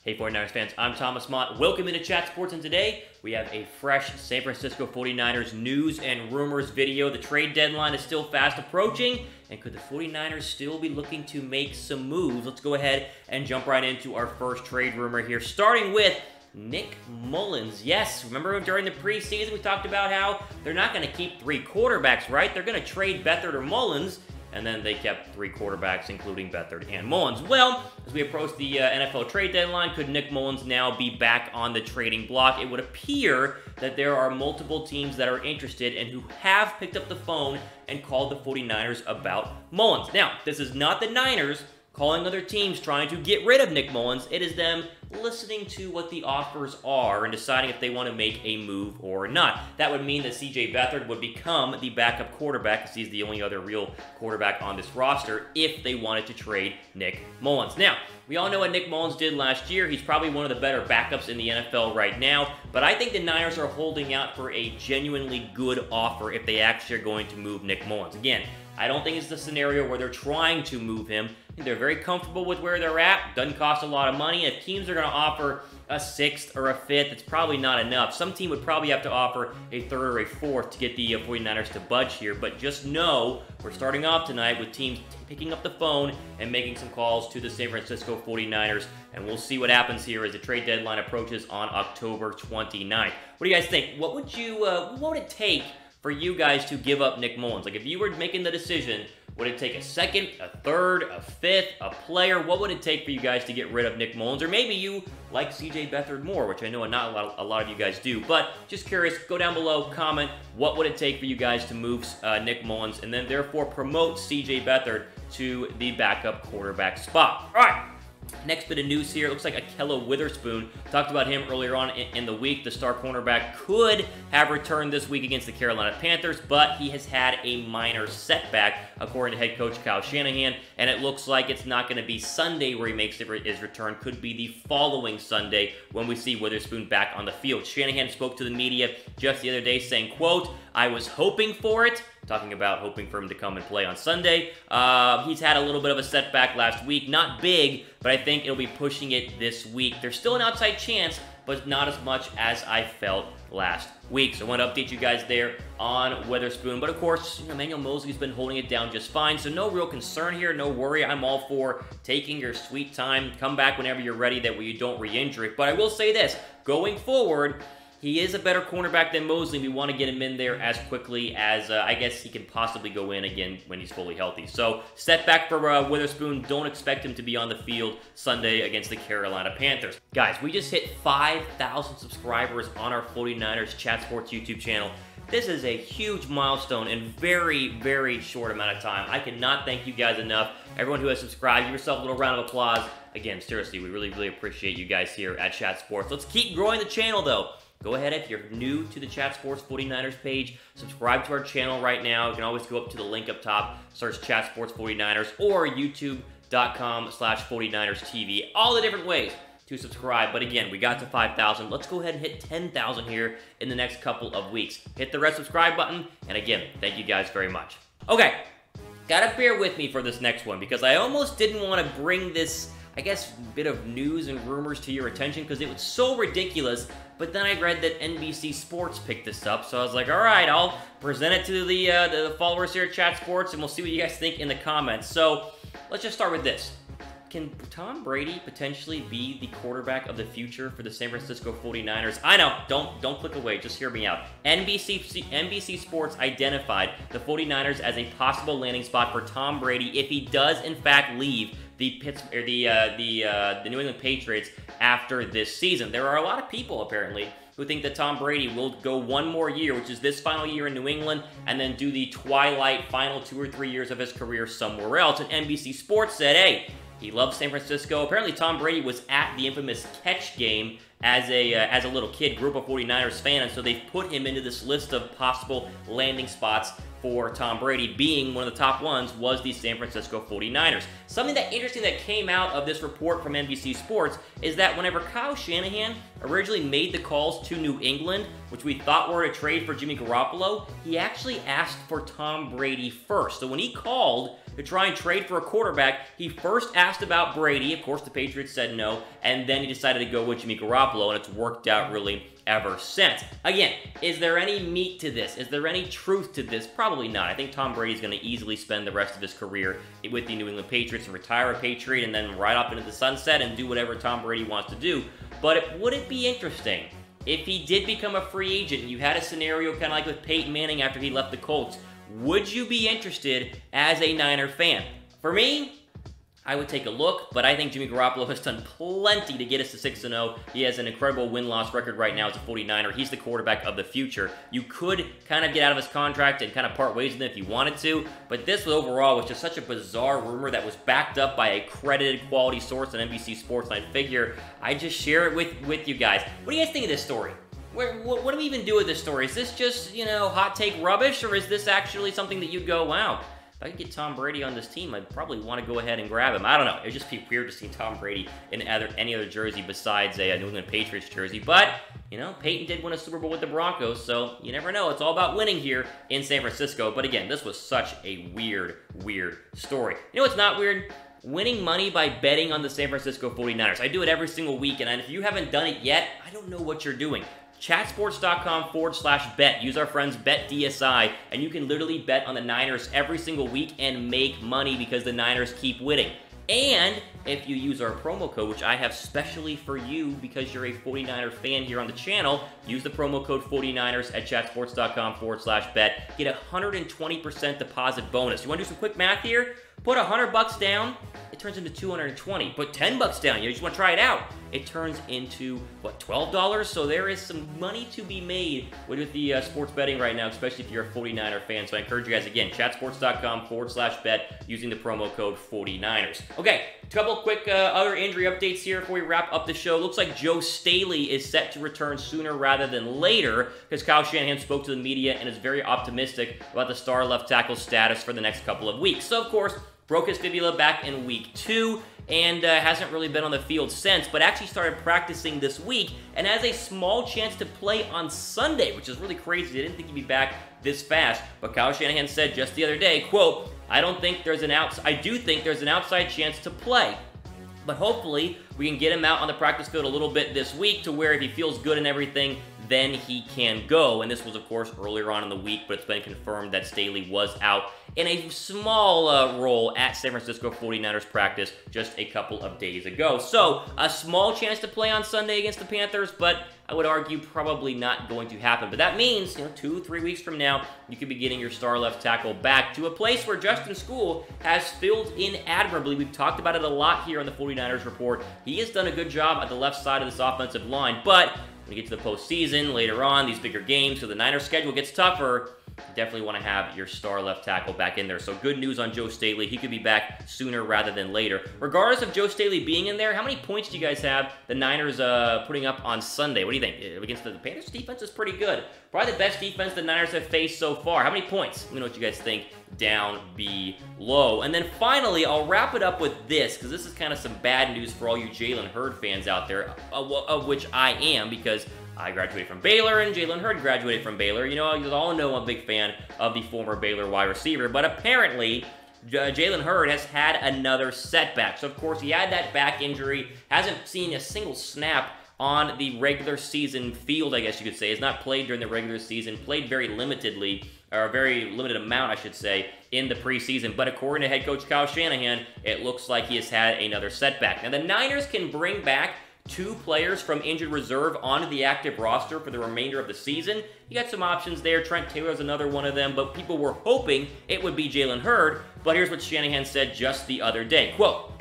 Hey 49ers fans, I'm Thomas Mott. Welcome into Chat Sports, and today we have a fresh San Francisco 49ers news and rumors video. The trade deadline is still fast approaching, and could the 49ers still be looking to make some moves? Let's go ahead and jump right into our first trade rumor here, starting with Nick Mullens. Yes, remember during the preseason we talked about how they're not going to keep three quarterbacks, right? They're going to trade Beathard or Mullens, and then they kept three quarterbacks, including Beathard and Mullens. Well, as we approach the NFL trade deadline, could Nick Mullens now be back on the trading block? It would appear that there are multiple teams that are interested and who have picked up the phone and called the 49ers about Mullens. Now, this is not the Niners calling other teams trying to get rid of Nick Mullens. It is them listening to what the offers are and deciding if they want to make a move or not. That would mean that CJ Beathard would become the backup quarterback, because he's the only other real quarterback on this roster, if they wanted to trade Nick Mullens. Now, we all know what Nick Mullens did last year. He's probably one of the better backups in the NFL right now, but I think the Niners are holding out for a genuinely good offer if they actually are going to move Nick Mullens. Again, I don't think it's the scenario where they're trying to move him. I think they're very comfortable with where they're at. Doesn't cost a lot of money. If teams are going to offer a sixth or a fifth, it's probably not enough. Some team would probably have to offer a third or a fourth to get the 49ers to budge here. But just know we're starting off tonight with teams picking up the phone and making some calls to the San Francisco 49ers. And we'll see what happens here as the trade deadline approaches on October 29th. What do you guys think? What would it take for you guys to give up Nick Mullens? Like, if you were making the decision, would it take a second, a third, a fifth, a player? What would it take for you guys to get rid of Nick Mullens? Or maybe you like CJ Beathard more, which I know not a lot of you guys do. But just curious, go down below, comment, what would it take for you guys to move Nick Mullens, and then therefore promote CJ Beathard to the backup quarterback spot. All right. Next bit of news here, it looks like Ahkello Witherspoon, talked about him earlier on in the week. The star cornerback could have returned this week against the Carolina Panthers, but he has had a minor setback, according to head coach Kyle Shanahan, and it looks like it's not going to be Sunday where he makes his return. Could be the following Sunday when we see Witherspoon back on the field. Shanahan spoke to the media just the other day saying, quote, "I was hoping for it," talking about hoping for him to come and play on Sunday. He's had a little bit of a setback last week. Not big, but I think it'll be pushing it this week. There's still an outside chance, but not as much as I felt last week. So I want to update you guys there on Witherspoon. But of course, Emmanuel Mosley's been holding it down just fine, so no real concern here, no worry. I'm all for taking your sweet time. Come back whenever you're ready, that way you don't re-injure it. But I will say this, going forward, he is a better cornerback than Mosley. We want to get him in there as quickly as I guess he can possibly go in again when he's fully healthy. So, setback for Witherspoon. Don't expect him to be on the field Sunday against the Carolina Panthers. Guys, we just hit 5,000 subscribers on our 49ers Chat Sports YouTube channel. This is a huge milestone in very, very short amount of time. I cannot thank you guys enough. Everyone who has subscribed, give yourself a little round of applause. Again, seriously, we really, really appreciate you guys here at Chat Sports. Let's keep growing the channel, though. Go ahead, if you're new to the Chat Sports 49ers page, subscribe to our channel right now. You can always go up to the link up top, search Chat Sports 49ers, or youtube.com/49ers TV. All the different ways to subscribe. But again, we got to 5,000. Let's go ahead and hit 10,000 here in the next couple of weeks. Hit the red subscribe button, and again, thank you guys very much. Okay, gotta bear with me for this next one, because I almost didn't want to bring this, I guess, bit of news and rumors to your attention because it was so ridiculous, but then I read that NBC Sports picked this up, so I was like, all right, I'll present it to the followers here at Chat Sports, and we'll see what you guys think in the comments. So, let's just start with this. Can Tom Brady potentially be the quarterback of the future for the San Francisco 49ers? I know, don't click away, just hear me out. NBC Sports identified the 49ers as a possible landing spot for Tom Brady if he does in fact leave the New England Patriots after this season. There are a lot of people apparently who think that Tom Brady will go one more year, which is this final year in New England, and then do the twilight final 2 or 3 years of his career somewhere else. And NBC Sports said, hey, he loves San Francisco. Apparently, Tom Brady was at the infamous catch game as a little kid, grew up a 49ers fan, and so they've put him into this list of possible landing spots for Tom Brady, being one of the top ones was the San Francisco 49ers. Something that interesting that came out of this report from NBC Sports is that whenever Kyle Shanahan originally made the calls to New England, which we thought were a trade for Jimmy Garoppolo, he actually asked for Tom Brady first. So when he called to try and trade for a quarterback, he first asked about Brady. Of course, the Patriots said no, and then he decided to go with Jimmy Garoppolo, and it's worked out really ever since. Again, is there any meat to this? Is there any truth to this? Probably not. I think Tom Brady's going to easily spend the rest of his career with the New England Patriots and retire a Patriot and then ride off into the sunset and do whatever Tom Brady wants to do. But would it be interesting if he did become a free agent and you had a scenario kind of like with Peyton Manning after he left the Colts? Would you be interested as a Niner fan? For me, I would take a look, but I think Jimmy Garoppolo has done plenty to get us to 6-0. He has an incredible win-loss record right now as a 49er. He's the quarterback of the future. You could kind of get out of his contract and kind of part ways with him if you wanted to, but this overall was just such a bizarre rumor that was backed up by a credited quality source on NBC Sports, and I figure I'd just share it with you guys. What do you guys think of this story? What do we even do with this story? Is this just, you know, hot take rubbish, or is this actually something that you go, wow, if I could get Tom Brady on this team, I'd probably want to go ahead and grab him. I don't know. It would just be weird to see Tom Brady in any other jersey besides a New England Patriots jersey. But, you know, Peyton did win a Super Bowl with the Broncos, so you never know. It's all about winning here in San Francisco. But again, this was such a weird story. You know what's not weird? Winning money by betting on the San Francisco 49ers. I do it every single week, and if you haven't done it yet, I don't know what you're doing. Chatsports.com/bet. Use our friends BetDSI, and you can literally bet on the Niners every single week and make money because the Niners keep winning. And if you use our promo code, which I have specially for you because you're a 49er fan here on the channel, use the promo code 49ers at chatsports.com/bet. Get a 120% deposit bonus. You want to do some quick math here? Put $100 down, it turns into $220. Put $10 down, you just want to try it out. It turns into, what, $12? So there is some money to be made with the sports betting right now, especially if you're a 49er fan. So I encourage you guys, again, chatsports.com/bet using the promo code 49ers. Okay, a couple quick other injury updates here before we wrap up the show. Looks like Joe Staley is set to return sooner rather than later because Kyle Shanahan spoke to the media and is very optimistic about the star left tackle status for the next couple of weeks. So, of course, broke his fibula back in week 2 and hasn't really been on the field since, but actually started practicing this week and has a small chance to play on Sunday, which is really crazy. They didn't think he'd be back this fast, but Kyle Shanahan said just the other day, quote, I do think there's an outside chance to play. But hopefully, we can get him out on the practice field a little bit this week to where if he feels good and everything, then he can go. And this was, of course, earlier on in the week, but it's been confirmed that Staley was out in a small role at San Francisco 49ers practice just a couple of days ago. So, a small chance to play on Sunday against the Panthers, but I would argue probably not going to happen. But that means, 2-3 weeks from now, you could be getting your star left tackle back to a place where Justin Skule has filled in admirably. We've talked about it a lot here on the 49ers Report. He has done a good job at the left side of this offensive line, but when you get to the postseason, later on, these bigger games, so the Niners' schedule gets tougher, you definitely want to have your star left tackle back in there. So good news on Joe Staley. He could be back sooner rather than later. Regardless of Joe Staley being in there, how many points do you guys have the Niners putting up on Sunday? What do you think? Against the Panthers, defense is pretty good. Probably the best defense the Niners have faced so far. How many points? Let me know what you guys think down below. And then finally, I'll wrap it up with this, because this is kind of some bad news for all you Jalen Hurd fans out there, of which I am, because I graduated from Baylor, and Jalen Hurd graduated from Baylor. You all know I'm a big fan of the former Baylor wide receiver, but apparently, Jalen Hurd has had another setback. So, of course, he had that back injury, hasn't seen a single snap on the regular season field, I guess you could say. Has not played during the regular season, played very limitedly, or a very limited amount, I should say, in the preseason. But according to head coach Kyle Shanahan, it looks like he has had another setback. Now, the Niners can bring back 2 players from injured reserve onto the active roster for the remainder of the season. You got some options there. Trent Taylor's another one of them, but people were hoping it would be Jalen Hurd. But here's what Shanahan said just the other day. Quote,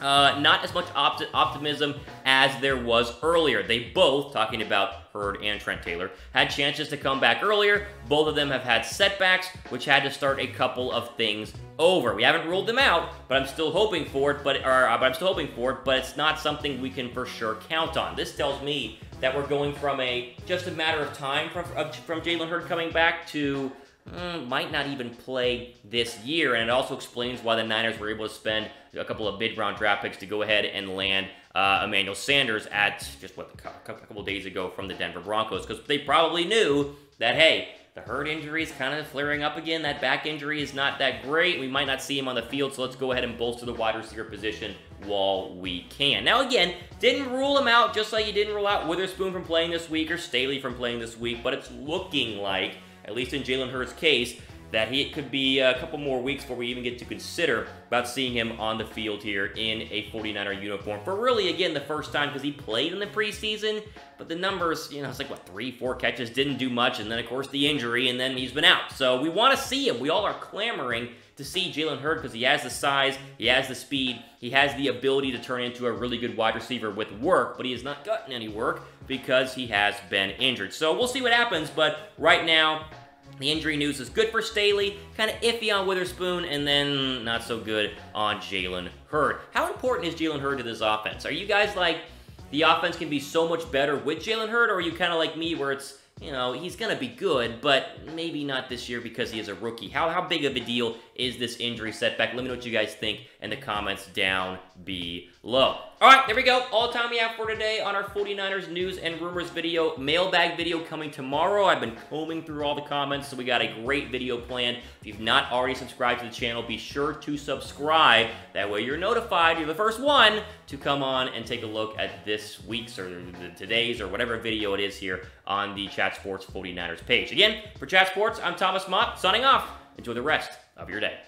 not as much optimism as there was earlier. They both, talking about Hurd and Trent Taylor, had chances to come back earlier. Both of them have had setbacks, which had to start a couple of things over. We haven't ruled them out, but I'm still hoping for it. But it's not something we can for sure count on. This tells me that we're going from just a matter of time from Jalen Hurd coming back to might not even play this year, and it also explains why the Niners were able to spend a couple of mid-round draft picks to go ahead and land Emmanuel Sanders at just, a couple of days ago from the Denver Broncos, because they probably knew that, hey, the Hurd injury is kind of flaring up again. That back injury is not that great. We might not see him on the field, so let's go ahead and bolster the wide receiver position while we can. Now, again, didn't rule him out, just like you didn't rule out Witherspoon from playing this week or Staley from playing this week, but it's looking like, at least in Jalen Hurd's case, that it could be a couple more weeks before we even get to consider about seeing him on the field here in a 49er uniform for really, again, the first time, because he played in the preseason, but the numbers, it's like, 3-4 catches, didn't do much, and then, of course, the injury, and then he's been out. So we want to see him. We all are clamoring to see Jalen Hurd because he has the size, he has the speed, he has the ability to turn into a really good wide receiver with work, but he has not gotten any work because he has been injured. So we'll see what happens, but right now, the injury news is good for Staley, kind of iffy on Witherspoon, and then not so good on Jalen Hurd. How important is Jalen Hurd to this offense? Are you guys like, the offense can be so much better with Jalen Hurd, or are you kind of like me where it's, he's going to be good, but maybe not this year because he is a rookie? How big of a deal is this injury setback? Let me know what you guys think in the comments down below. All right, there we go. All the time we have for today on our 49ers news and rumors video. Mailbag video coming tomorrow. I've been combing through all the comments, so we got a great video planned. If you've not already subscribed to the channel, be sure to subscribe. That way you're notified. You're the first one to come on and take a look at this week's or today's or whatever video it is here on the Chat Sports 49ers page. Again, for Chat Sports, I'm Thomas Mott, signing off. Enjoy the rest of your day.